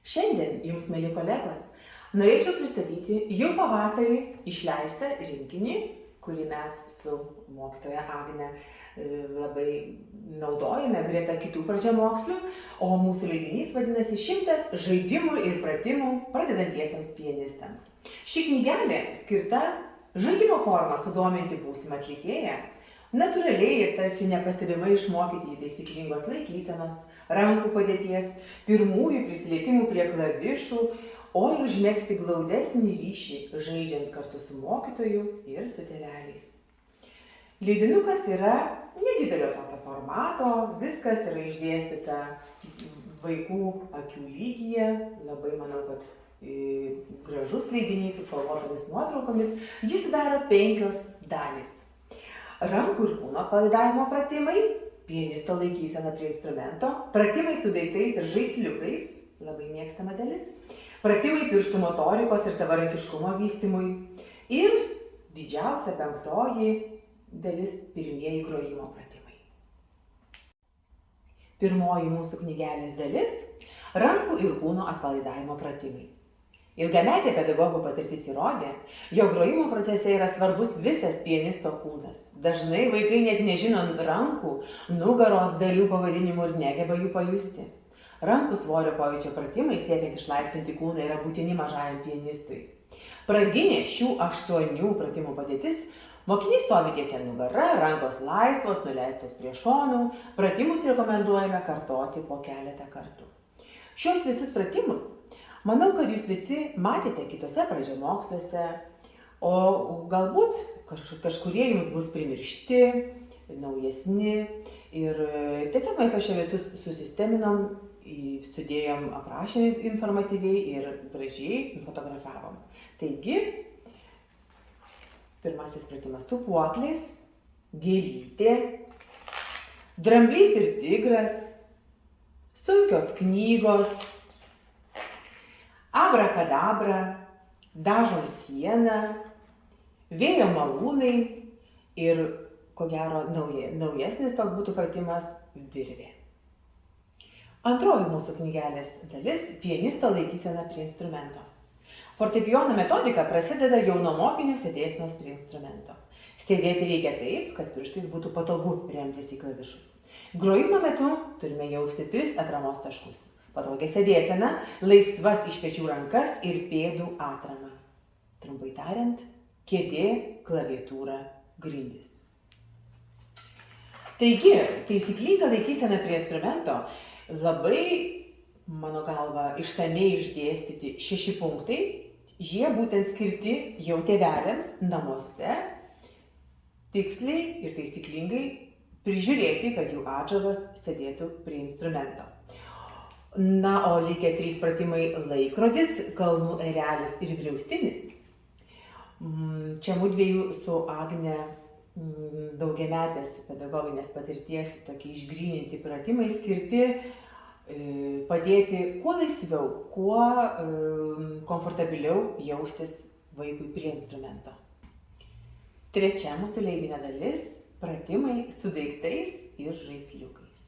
Šiandien jums, mėly kolegos, norėčiau pristatyti jau pavasarį išleistą rinkinį, kurį mes su mokytoja Agne labai naudojame greta kitų pradžiamokslių, o mūsų leidinys vadinasi 100 žaidimų ir pratimų pradedantiesiems pianistams. Ši knygelė skirta žaidimo forma sudominti būsimą atlikėją, natūraliai ir tarsi nepastebimai išmokyti taisyklingos laikysenos, rankų padėties, pirmųjų prisilietimų prie klavišų, o ir užmegzti glaudesnį ryšį, žaidžiant kartu su mokytoju ir su tėveliais. Leidinukas yra nedidelio tokio formato, viskas yra išdėstyta vaikų akių lygyje, labai manau, kad gražus leidinys su spalvotomis nuotraukomis, jis sudaro 5 dalys. Rankų ir kūno atpalaidavimo pratimai, pianisto laikysena prie instrumento, pratimai su daiktais ir žaisliukais, labai mėgstama dalis, pratimai pirštų motorikos ir savarankiškumo vystymui ir didžiausia 5 dalis pirmieji grojimo pratimai. Pirmoji mūsų knygelės dalis – rankų ir kūno atpalaidavimo pratimai. Ilgametė pedagogų patirtis įrodė, jog grojimo procese yra svarbus visas pianisto kūnas. Dažnai vaikai net nežino rankų, nugaros dalių pavadinimų ir negeba jų pajusti. Rankų svorio pojūčio pratimai siekiant išlaisvinti kūną yra būtini mažajam pianistui. Pradinė šių 8 pratimų padėtis – mokinys stovi tiesia nugara, rankos laisvos, nuleistos prie šonų, pratimus rekomenduojame kartoti po keletą kartų. Šios visus pratimus manau, kad jūs visi matėte kitose pradžiamoksliuose, o galbūt kažkurie jums bus primiršti, naujesni ir tiesiog mes čia visus susisteminom, sudėjom aprašymą informatyviai ir gražiai fotografavom. Taigi, pirmasis pratimas – sūpuoklės, gėlytė, dramblys ir tigras, sunkios knygos, abrakadabra, dažom sieną, vėjo malūnai ir, ko gero, naujesnis toks būtų pratimas – virvė. Antroji mūsų knygelės dalis – pianisto laikysena prie instrumento. Fortepijono metodika prasideda jau nuo mokinio sėdėsenos prie instrumento. Sėdėti reikia taip, kad pirštais būtų patogu remtis į klavišus. Grojimo metu turime jausti 3 atramos taškus. Patogią sėdėseną, laisvas iš pečių rankas ir pėdų atramą. Trumpai tariant, kėdė, klaviatūra, grindys. Taigi, taisyklinga laikysena prie instrumento labai, mano galva, išsamiai išdėstyti 6 punktai. Jie būtent skirti jau tėveliams namuose tiksliai ir taisyklingai prižiūrėti, kad jų atžalas sėdėtų prie instrumento. Na, o likę 3 pratimai – laikrodis, kalnų erelis ir griaustinis. Čia mudviejų su Agne daugiametės pedagoginės patirties tokie išgryninti pratimai skirti padėti kuo laisviau, kuo komfortabiliau jaustis vaikui prie instrumento. Trečia mūsų leidinio dalis – pratimai su daiktais ir žaisliukais.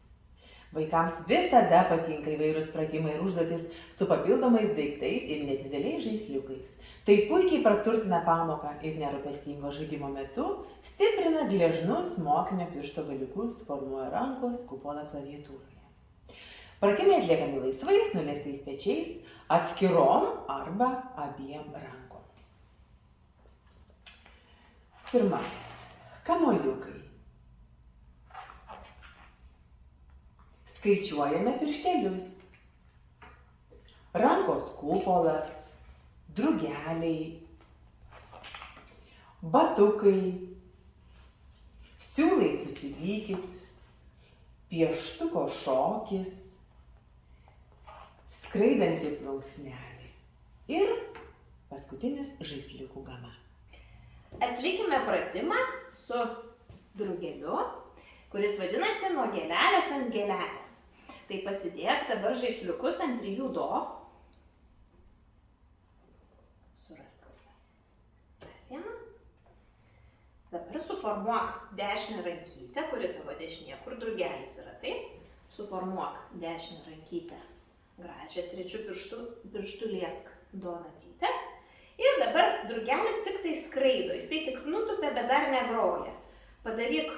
Vaikams visada patinka įvairūs pratimai ir užduotis su papildomais daiktais ir nedideliais žaisliukais. Tai puikiai praturtina pamoką ir nerūpestingo žaidimo metu stiprina gležnus mokinio piršto galiukus, formuoja rankos kupolą klaviatūroje. Pratimai atliekami laisvais, nuleistais pečiais, atskirom arba abiem rankom. Pirmasis – kamuoliukai. Skaičiuojame pirštelius. Rankos kupolas, drugeliai, batukai, siūlai susivykit, pieštuko šokis, skraidanti plunksnelė ir paskutinis žaisliukų gama. Atlikime pratimą su drugeliu, kuris vadinasi nuo gėlelės ant gėlelės. Tai pasidėk dabar žaisliukus ant 3 do. Surask pusės. Dar vieną. Dabar suformuok dešinę rankytę, kuri tavo dešinė, kur drugelis yra, taip? Suformuok dešinę rankytę gražią trečiu pirštu liesk donatytę. Ir dabar drugelis tik tai skraido, jisai tik nutupia, bet dar negroja. Padaryk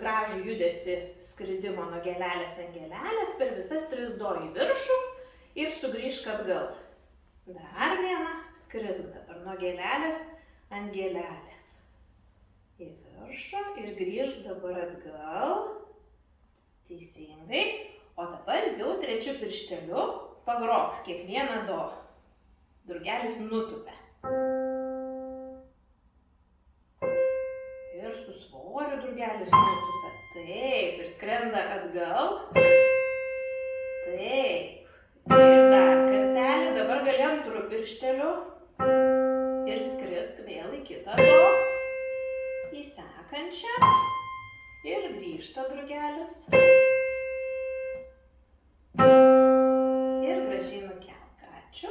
gražų judesį skridimo nuo gėlelės ant gėlelės per visas 3 do į viršų ir sugrįžk atgal. Dar vieną, skrisk dabar nuo gėlelės ant gėlelės. Į viršų ir grįžk dabar atgal. Teisingai. O dabar jau trečiu piršteliu pagrok kiekvieną do. Drugelis nutupia. Ir su svoriu drugelis nutupia. Taip, ir skrenda atgal. Taip. Ir dar kartelį, dabar gali antru piršteliu. Ir skrisk vėl į kitą do. Į sekančią. Ir grįžta drugelis. Ir gražiai nukelk. Ačiū.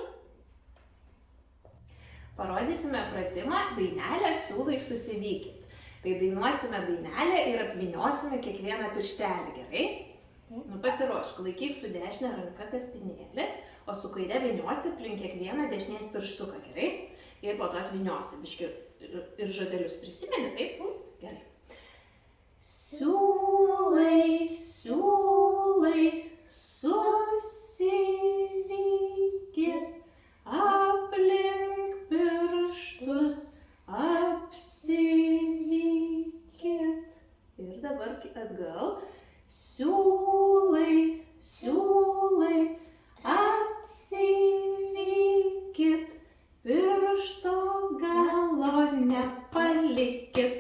Parodysime pratimą dainelę siūlai susivykit. Tai dainuosime dainelę ir apvyniosime kiekvieną pirštelį, gerai? Pasiruošk, laikyk su dešinė ranka kaspinėlį, o su kaire vyniosi aplink kiekvieną dešinės pirštuką, gerai? Ir po to atvyniosi, biški ir žodelius prisimeni, taip? Gerai. Siūlai, siūlai, susivykit, aplink pirštus apsivykit. Ir dabar atgal. Siūlai, siūlai, atsivykit, piršto galo nepalikit.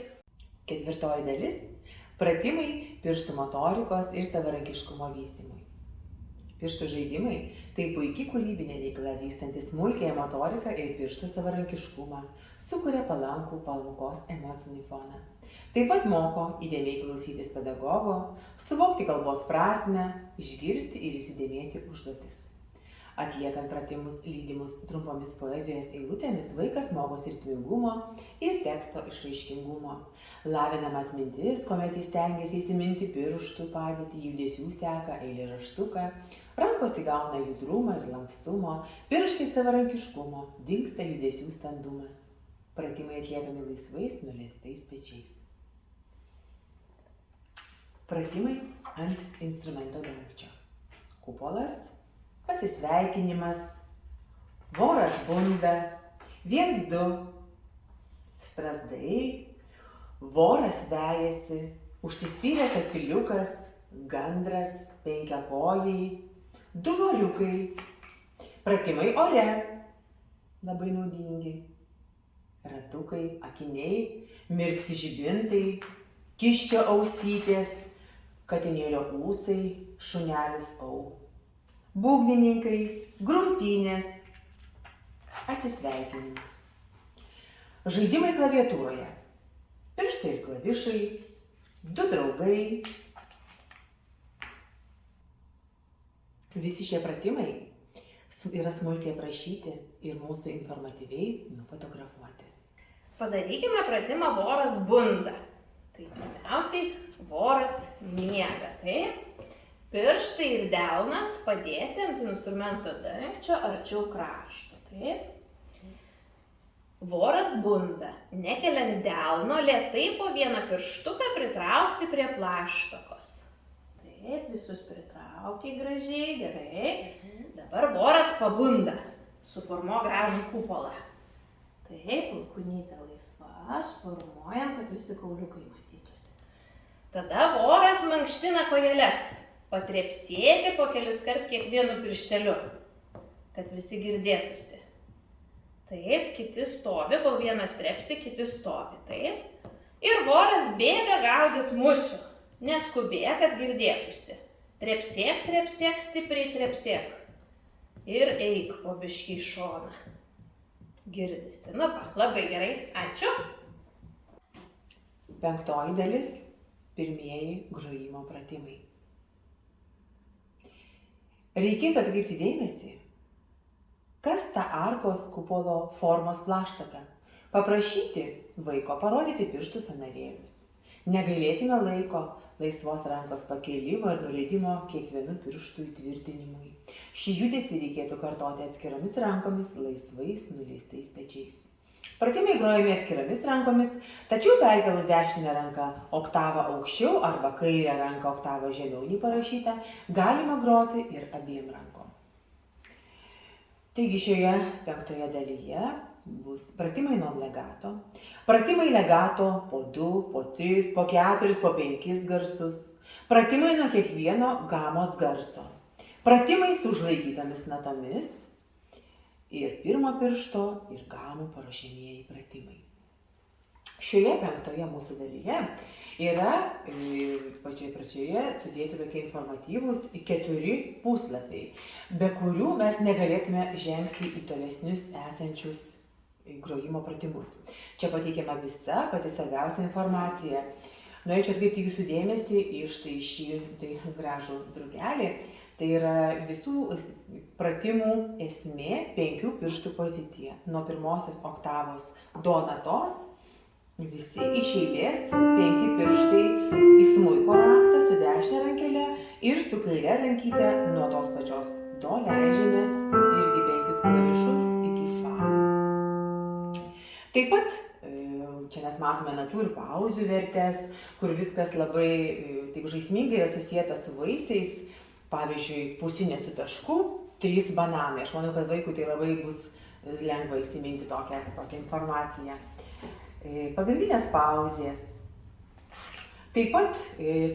Ketvirtoji dalis – pratimai pirštų motorikos ir savarankiškumo vystymui. Pirštų žaidimai – tai puikiai kūrybinė veikla vystanti smulkiąją motoriką ir pirštų savarankiškumą, sukuria palankų pamokos emocinį foną. Taip pat moko įdėmiai klausytis pedagogo, suvokti kalbos prasmę, išgirsti ir įsidėmėti užduotis. Atliekant pratimus lydimus trumpomis poezijos eilutėmis, vaikas mokosi ritmingumo ir teksto išraiškingumo. Lavinama atmintis, kuomet jis stengiasi įsiminti pirštų padėtį, judesių seką, eilėraštuką, rankos įgauna judrumą ir lankstumo, pirštai savarankiškumo, dingsta judesių standumas. Pratimai atliekami laisvais, nuleistais pečiais. Pratimai ant instrumento dangčio. Kupolas, pasisveikinimas, voras bunda, 1, 2, strazdai, voras vejasi, užsispyręs asiliukas, gandras, 5kojai, 2 voriukai. Pratimai ore, labai naudingi. Ratukai, akiniai, mirksi žibintai, kiškio ausytės, katinėlio ūsai, šunelis au. Būgnininkai, grumtynės, atsisveikinimas. Žaidimai klaviatūroje. Pirštai ir klavišai, 2 draugai. Visi šie pratimai yra smulkiai aprašyti ir mūsų informatyviai nufotografuoti. Padarykime pratimą voras bunda. Tai pirmiausiai voras miega, taip? Pirštai ir delnas padėti ant instrumento dangčio arčiau krašto, taip? Voras bunda, nekeliant delno, lėtai po vieną pirštuką pritraukti prie plaštokos. Taip, visus pritrauki gražiai, gerai. Dabar voras pabunda, suformuok gražų kupolą. Taip, alkūnytė laisva, suformuojam, kad visi kauliukai matytųsi. Tada voras mankština kojeles. Patrepsėti po kelis kart kiekvienu piršteliu, kad visi girdėtųsi. Taip, kiti stovi, kol vienas trepsi, kiti stovi, taip. Ir voras bėga gaudyt musių, neskubėk, kad girdėtųsi. Trepsėk, trepsėk, stipriai trepsėk. Ir eik po biškį į šoną. Girdisi. Nu va, labai gerai, ačiū. Penktoji dalis – pirmieji grojimo pratimai. Reikėtų atkreipti dėmesį, kas ta arkos kupolo formos plaštaka. Paprašyti vaiko parodyti pirštų sąnarėlius. Negailėkime laiko laisvos rankos pakėlimo ir nuleidimo kiekvienu pirštų įtvirtinimui. Šį judesį reikėtų kartoti atskiromis rankomis, laisvais nuleistais pečiais. Pratimai grojami atskiromis rankomis, tačiau perkelus dešinę ranką oktavą aukščiau arba kairę ranką oktavą žemiau nei parašyta, galima groti ir abiem rankom. Taigi šioje 5 dalyje bus pratimai non legato, pratimai legato po 2, po 3, po 4, po 5 garsus, pratimai nuo kiekvieno gamos garso, pratimai su užlaikytomis natomis ir pirmo piršto ir gamų paruošiamieji pratimai. Šioje 5 mūsų dalyje yra pačioje pradžioje sudėti tokie informatyvūs 4 puslapiai, be kurių mes negalėtume žengti į tolesnius esančius grojimo pratimus. Čia pateikiama visa pati svarbiausia informacija. Norėčiau atkreipti jūsų dėmesį į štai šį gražų drugelį. Tai yra visų pratimų esmė 5 pirštų pozicija. Nuo pirmosios oktavos do natos visi iš eilės 5 pirštai į smuiko raktą su dešine rankele ir su kaire rankyte nuo tos pačios do leidžiamės irgi 5 klavišus iki fa. Taip pat čia mes matome natų ir pauzių vertes, kur viskas labai taip žaismingai yra susijęta su vaisiais. Pavyzdžiui, pusinė su tašku, 3 bananai. Aš manau, kad vaikui tai labai bus lengva įsiminti tokią informaciją. Pagrindinės pauzės. Taip pat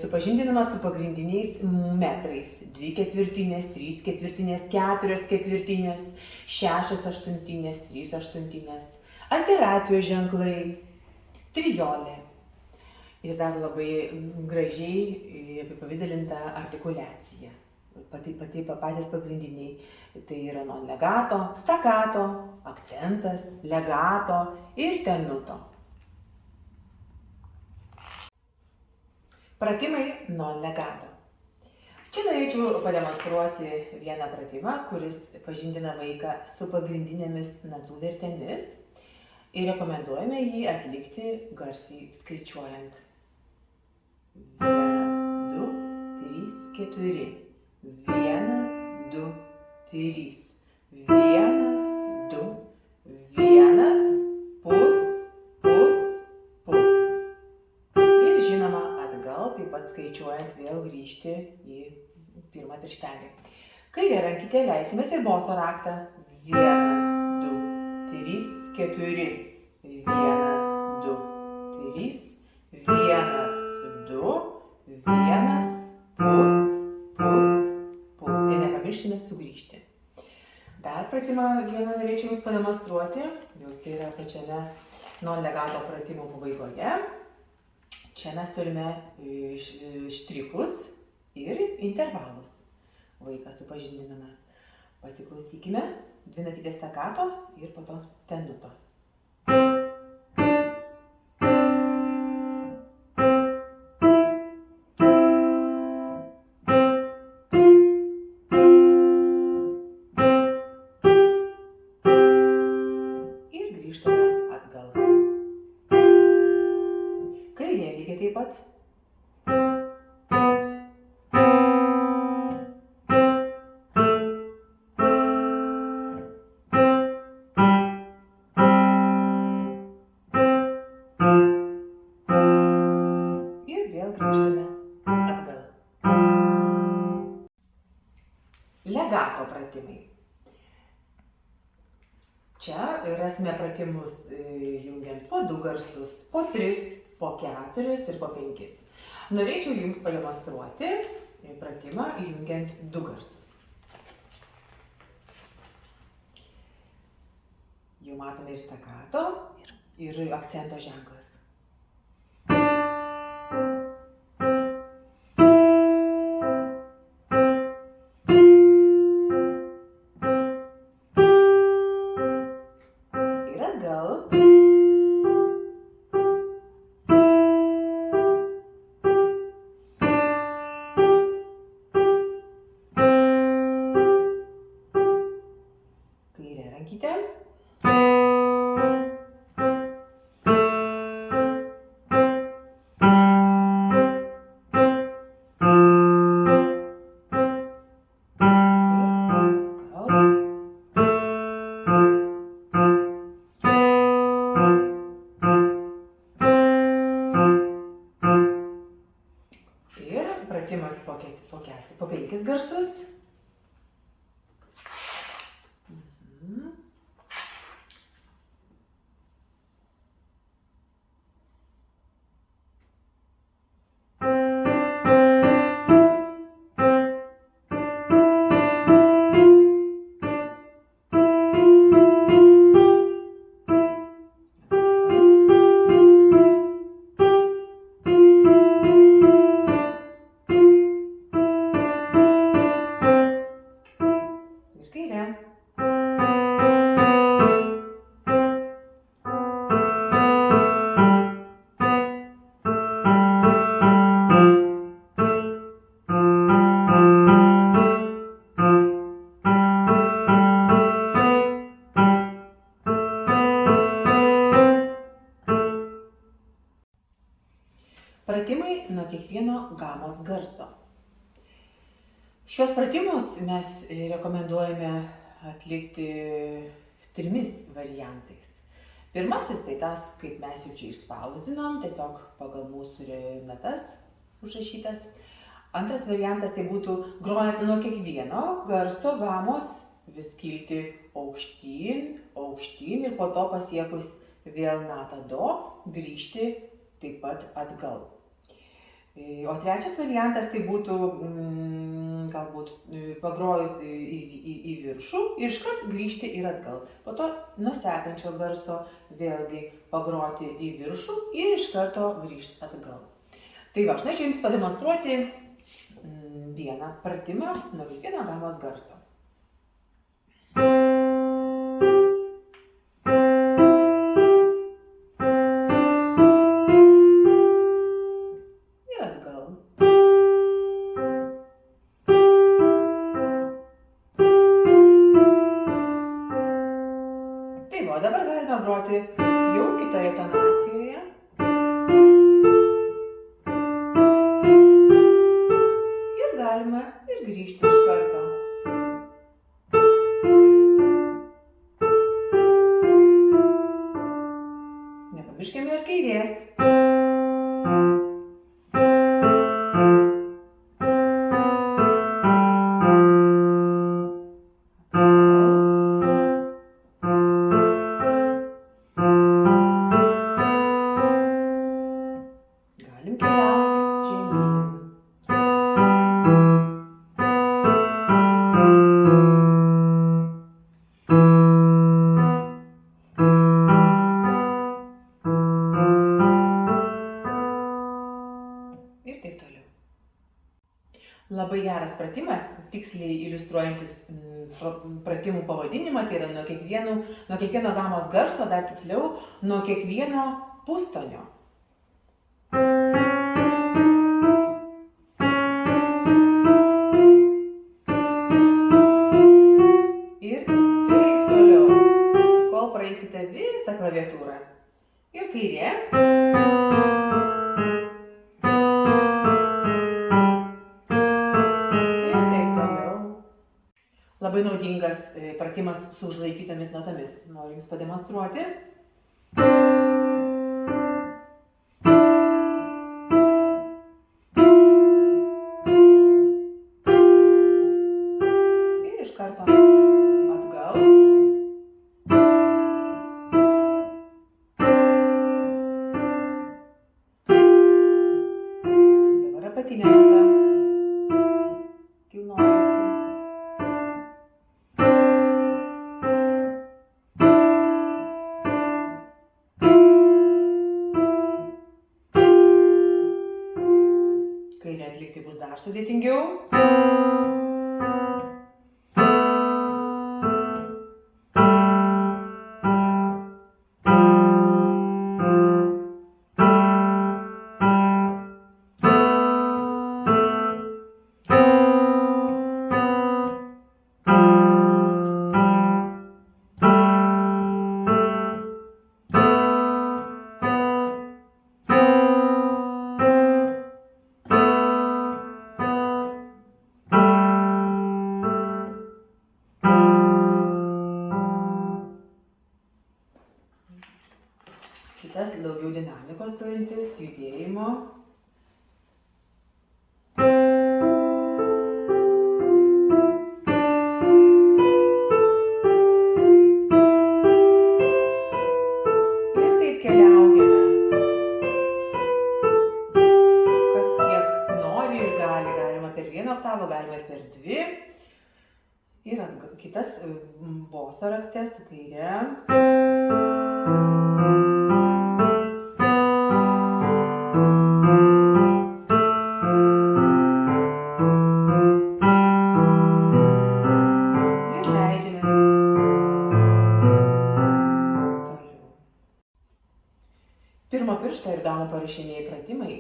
supažindinama su pagrindiniais metrais. 2 ketvirtinės, 3 ketvirtinės, 4 ketvirtinės, 6 aštuntinės, 3 aštuntinės. Alteracijos ženklai, trijolė. Ir dar labai gražiai apipavidalinta artikuliacija. Patys pagrindiniai. Tai yra non legato, stakato, akcentas, legato ir tenuto. Pratimai non legato. Čia norėčiau pademonstruoti vieną pratimą, kuris pažindina vaiką su pagrindinėmis natų vertėmis. Ir rekomenduojame jį atlikti garsiai skaičiuojant. 1, 2, 3, 4. 1, 2, 3. 1, 2, 1, pus, pus, pus. Ir žinoma, atgal taip pat skaičiuojant vėl grįžti į pirmą pirštelį. Kairę rankytę leisimės ir boso raktą. 1, 2, 3, 4. 1, 2, 3. 1, 2, 1, pus, pus, pus. Ir nepamirškime sugrįžti. Dar pratimą vieną norėčiau jums pademonstruoti. Jūs tai yra pačiame non legato pratimo pabaigoje. Čia mes turime štrichus ir intervalus. Vaikas supažindinamas. Pasiklausykime 2 natytės stakato ir po to tenuto. Grįžtame atgal. Kairė lygiai taip pat. Ir vėl grįžtame atgal. Legato pratimai. Čia rasime pratimus jungiant po 2 garsus, po 3, po 4 ir po 5. Norėčiau jums pademonstruoti pratimą jungiant 2 garsus. Jau matome ir stakato, ir akcento ženklas. Kairė rankytė. po 5 garsus. Ir kairė. Pratimai nuo kiekvieno gamos garso. Šios pratimus mes rekomenduojame atlikti 3 variantais. Pirmasis tai tas, kaip mes jau čia išspausdinom, tiesiog pagal mūsų natas užrašytas. Antras variantas tai būtų grojant nuo kiekvieno garso gamos vis kilti aukštyn ir po to pasiekus vėl natą do grįžti taip pat atgal. O trečias variantas tai būtų galbūt pagrojus į viršų ir iškart grįžti ir atgal. Po to nuo sekančio garso vėlgi pagroti į viršų ir iš karto grįžti atgal. Tai va, aš norėčiau jums pademonstruoti vieną pratimą nuo kiekvieno gamos garso. O dabar galime groti jau kitoje tonacijoje. Ir galime ir grįžti iš karto. Nepamirškime ir kairės. Galim keliauti žemyn. Ir taip toliau. Labai geras pratimas, tiksliai iliustruojantis pratimų pavadinimą, tai yra nuo kiekvieno gamos garso, dar tiksliau, nuo kiekvieno pustonio. Ir taip toliau, kol praeisite visą klaviatūrą. Ir kairė. Ir taip toliau. Labai naudingas pratimas su užlaikytomis natomis. Noriu jums pademonstruoti. Ir iš karto atgal. Dabar apatinė nata kilnojasi. Kairę atlikti bus dar sudėtingiau. Kitas daugiau dinamikos turintis judėjimo. boso rakte su kaire. Ir leidžiamės. Toliau. Pirmo piršto ir gamo parašinėjai pratimai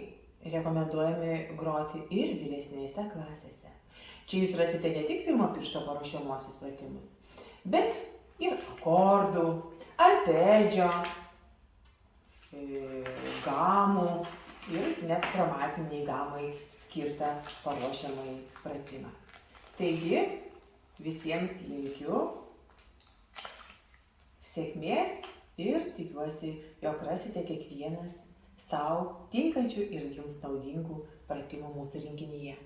rekomenduojami groti ir vyresnėse klasėse. Čia jūs rasite ne tik pirmo piršto paruošiamuosius pratimus, bet ir akordų, arpedžio, gamų ir net chromatiniai gamai skirtą paruošiamąjį pratimą. Taigi, visiems linkiu sėkmės ir tikiuosi, jog rasite kiekvienas sau tinkančių ir jums naudingų pratimų mūsų rinkinyje.